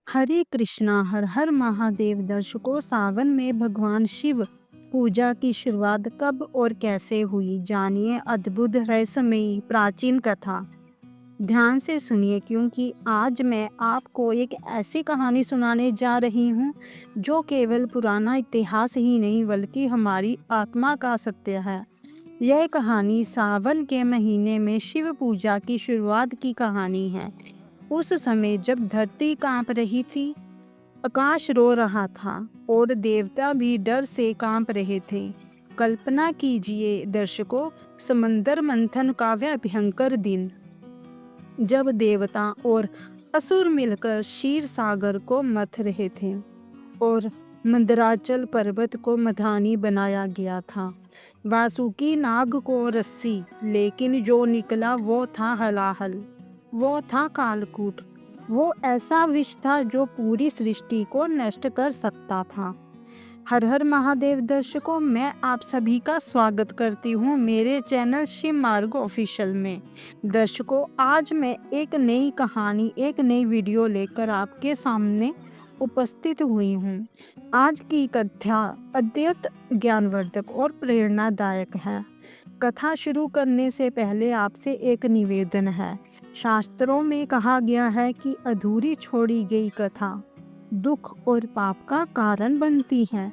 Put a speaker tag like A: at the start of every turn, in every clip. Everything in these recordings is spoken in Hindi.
A: हरे कृष्णा हर हर महादेव। दर्शकों, सावन में भगवान शिव पूजा की शुरुआत कब और कैसे हुई, जानिए अद्भुत रहस्यमयी प्राचीन कथा। ध्यान से सुनिए, क्योंकि आज मैं आपको एक ऐसी कहानी सुनाने जा रही हूँ जो केवल पुराना इतिहास ही नहीं बल्कि हमारी आत्मा का सत्य है। यह कहानी सावन के महीने में शिव पूजा की शुरुआत की कहानी है। उस समय जब धरती कांप रही थी, आकाश रो रहा था और देवता भी डर से कांप रहे थे। कल्पना कीजिए दर्शकों, समंदर मंथन का वह भयंकर दिन, जब देवता और असुर मिलकर क्षीर सागर को मथ रहे थे और मंदराचल पर्वत को मधानी बनाया गया था। वासुकी नाग को रस्सी, लेकिन जो निकला वो था हलाहल, वो था कालकूट। वो ऐसा विष था जो पूरी सृष्टि को नष्ट कर सकता था। हर हर महादेव। दर्शकों, मैं आप सभी का स्वागत करती हूँ मेरे चैनल शिव मार्ग ऑफिशियल में। दर्शकों, आज मैं एक नई कहानी, एक नई वीडियो लेकर आपके सामने उपस्थित हुई हूँ। आज की कथा अत्यंत ज्ञानवर्धक और प्रेरणादायक है। कथा शुरू करने से पहले आपसे एक निवेदन है। शास्त्रों में कहा गया है कि अधूरी छोड़ी गई कथा दुख और पाप का कारण बनती है,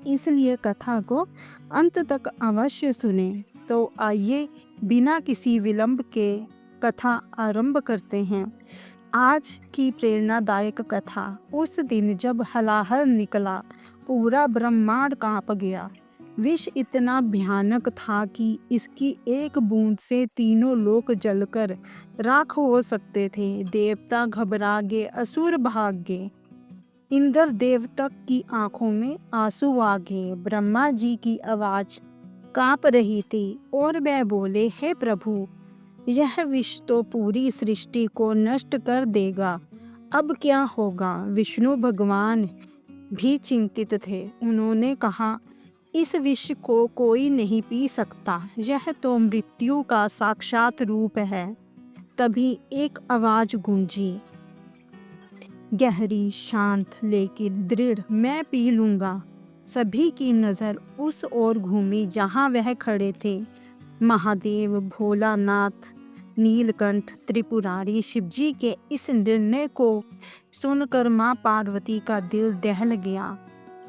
A: इसलिए कथा को अंत तक अवश्य सुने। तो आइए बिना किसी विलंब के कथा आरंभ करते हैं। आज की प्रेरणादायक कथा। उस दिन जब हलाहल निकला, पूरा ब्रह्मांड कांप गया। विष इतना भयानक था कि इसकी एक बूंद से तीनों लोक जलकर राख हो सकते थे। देवता घबरा गए, असुर भाग गए। इंद्र देवता की आंखों में आंसू आ गए। ब्रह्मा जी की आवाज कांप रही थी और वह बोले, हे प्रभु, यह विष तो पूरी सृष्टि को नष्ट कर देगा। अब क्या होगा? विष्णु भगवान भी चिंतित थे। उन्होंने कहा, इस विष को कोई नहीं पी सकता, यह तो मृत्यु का साक्षात रूप है। तभी एक आवाज गूंजी, गहरी, शांत लेकिन दृढ़, मैं पी लूंगा। सभी की नजर उस ओर घूमी जहां वह खड़े थे। महादेव, भोलानाथ, नीलकंठ, त्रिपुरारी। शिवजी के इस निर्णय को सुनकर मां पार्वती का दिल दहल गया।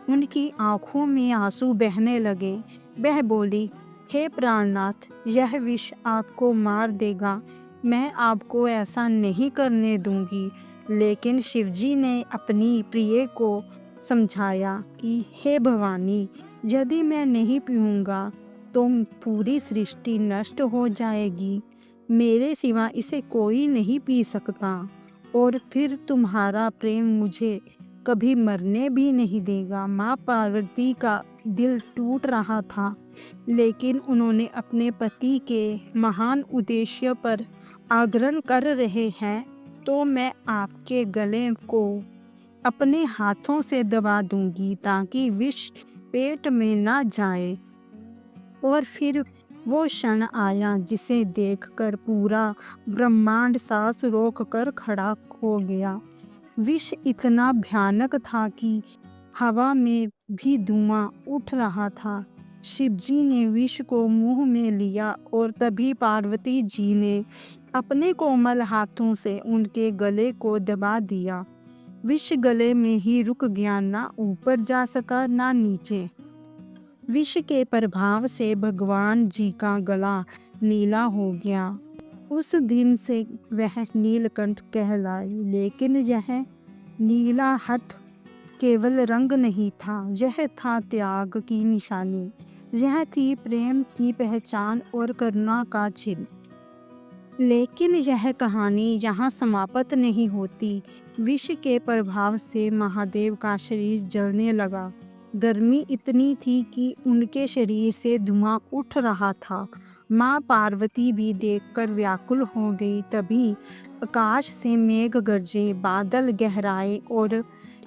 A: उनकी आंखों में आंसू बहने लगे। वह बोली, हे प्राणनाथ, यह विष आपको मार देगा। मैं आपको ऐसा नहीं करने दूंगी। लेकिन शिवजी ने अपनी प्रिय को समझाया कि हे भवानी, यदि मैं नहीं पीऊँगा तो पूरी सृष्टि नष्ट हो जाएगी। मेरे सिवा इसे कोई नहीं पी सकता और फिर तुम्हारा प्रेम मुझे कभी मरने भी नहीं देगा। माँ पार्वती का दिल टूट रहा था, लेकिन उन्होंने अपने पति के महान उद्देश्य पर आग्रह कर रहे हैं, तो मैं आपके गले को अपने हाथों से दबा दूंगी ताकि विष पेट में ना जाए। और फिर वो क्षण आया जिसे देखकर पूरा ब्रह्मांड सांस रोक कर खड़ा हो गया। विष इतना भयानक था कि हवा में भी धुआं उठ रहा था। शिवजी ने विष को मुंह में लिया और तभी पार्वती जी ने अपने कोमल हाथों से उनके गले को दबा दिया। विष गले में ही रुक गया, ना ऊपर जा सका ना नीचे। विष के प्रभाव से भगवान जी का गला नीला हो गया। उस दिन से वह नीलकंठ कहलाए। लेकिन यह नीला हट केवल रंग नहीं था, यह था त्याग की निशानी। यह थी प्रेम की पहचान और करुणा का चिन्ह। लेकिन यह कहानी यहाँ समाप्त नहीं होती। विष के प्रभाव से महादेव का शरीर जलने लगा। गर्मी इतनी थी कि उनके शरीर से धुआं उठ रहा था। माँ पार्वती भी देखकर व्याकुल हो गई। तभी आकाश से मेघ गरजे, बादल गहराए और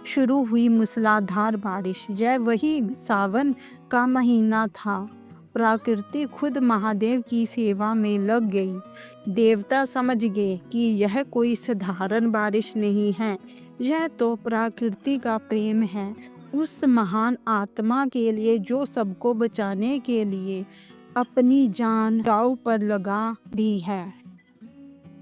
A: शुरू हुई मूसलाधार बारिश। यह वही सावन का महीना था। प्रकृति खुद महादेव की सेवा में लग गई। देवता समझ गए कि यह कोई साधारण बारिश नहीं है, यह तो प्रकृति का प्रेम है, उस महान आत्मा के लिए जो सबको बचाने के लिए अपनी जान दांव पर लगा दी है।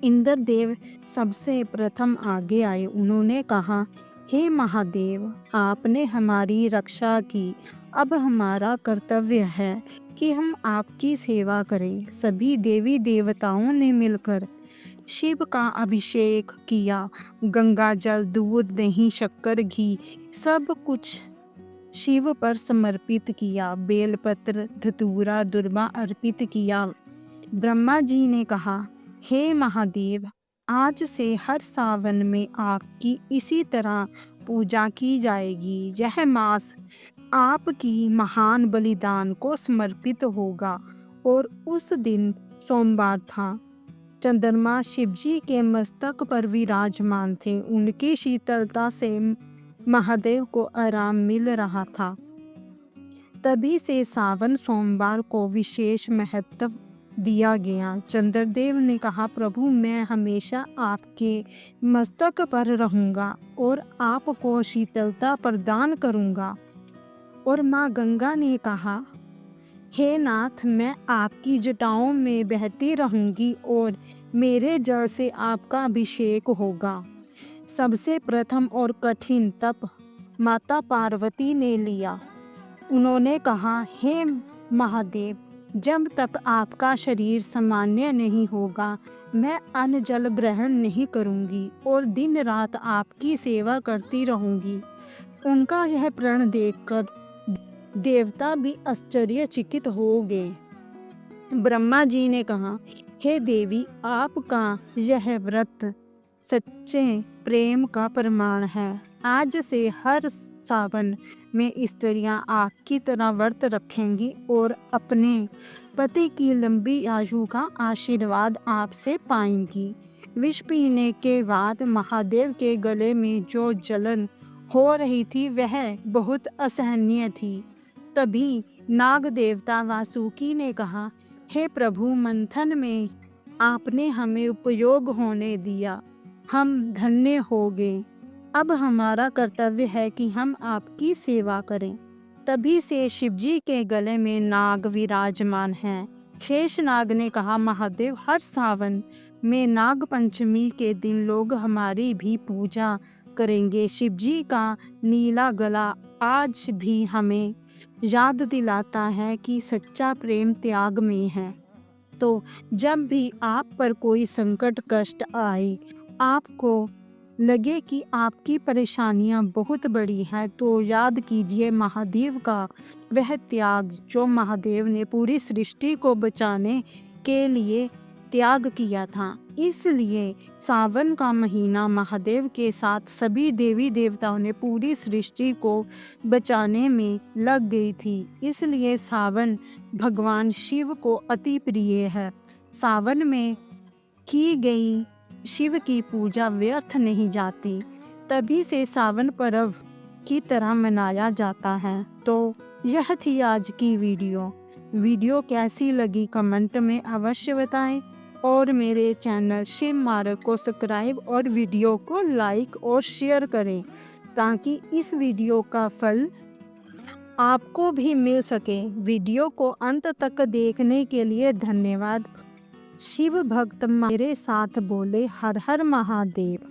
A: इंद्रदेव सबसे प्रथम आगे आए। उन्होंने कहा, हे महादेव, आपने हमारी रक्षा की, अब हमारा कर्तव्य है कि हम आपकी सेवा करें। सभी देवी देवताओं ने मिलकर शिव का अभिषेक किया। गंगा जल, दूध, दही, शक्कर, घी सब कुछ शिव पर समर्पित किया। बेलपत्र, धतूरा, दुर्वा अर्पित किया। ब्रह्मा जी ने कहा, हे महादेव, आज से हर सावन में आपकी इसी तरह पूजा की जाएगी। यह मास आपकी महान बलिदान को समर्पित होगा। और उस दिन सोमवार था। चंद्रमा शिवजी के मस्तक पर विराजमान थे। उनकी शीतलता से महादेव को आराम मिल रहा था। तभी से सावन सोमवार को विशेष महत्व दिया गया। चंद्रदेव ने कहा, प्रभु, मैं हमेशा आपके मस्तक पर रहूंगा और आपको शीतलता प्रदान करूंगा। और माँ गंगा ने कहा, हे नाथ, मैं आपकी जटाओं में बहती रहूंगी और मेरे जल से आपका अभिषेक होगा। सबसे प्रथम और कठिन तप माता पार्वती ने लिया। उन्होंने कहा, हे महादेव, जब तक आपका शरीर सामान्य नहीं होगा, मैं अन्न जल ग्रहण नहीं करूंगी और दिन रात आपकी सेवा करती रहूंगी। उनका यह प्रण देखकर देवता भी आश्चर्यचकित हो गए। ब्रह्मा जी ने कहा, हे देवी, आपका यह व्रत सच्चे प्रेम का प्रमाण है। आज से हर सावन में स्त्रियां आग की तरह व्रत रखेंगी और अपने पति की लंबी आयु का आशीर्वाद आपसे पाएंगी। विष पीने के बाद महादेव के गले में जो जलन हो रही थी वह बहुत असहनीय थी। तभी नाग देवता वासुकी ने कहा, हे प्रभु, मंथन में आपने हमें उपयोग होने दिया, हम धन्य हो गए। अब हमारा कर्तव्य है कि हम आपकी सेवा करें। तभी से शिवजी के गले में नाग विराजमान हैं। शेषनाग ने कहा, महादेव, हर सावन में नाग पंचमी के दिन लोग हमारी भी पूजा करेंगे। शिवजी का नीला गला आज भी हमें याद दिलाता है कि सच्चा प्रेम त्याग में है। तो जब भी आप पर कोई संकट कष्ट आए, आपको लगे कि आपकी परेशानियां बहुत बड़ी हैं, तो याद कीजिए महादेव का वह त्याग जो महादेव ने पूरी सृष्टि को बचाने के लिए त्याग किया था। इसलिए सावन का महीना महादेव के साथ सभी देवी देवताओं ने पूरी सृष्टि को बचाने में लग गई थी। इसलिए सावन भगवान शिव को अति प्रिय है। सावन में की गई शिव की पूजा व्यर्थ नहीं जाती। तभी से सावन पर्व की तरह मनाया जाता है। तो यह थी आज की वीडियो कैसी लगी कमेंट में अवश्य बताएं और मेरे चैनल शिव मार्ग को सब्सक्राइब और वीडियो को लाइक और शेयर करें ताकि इस वीडियो का फल आपको भी मिल सके। वीडियो को अंत तक देखने के लिए धन्यवाद। शिव भक्त मेरे साथ बोले, हर हर महादेव।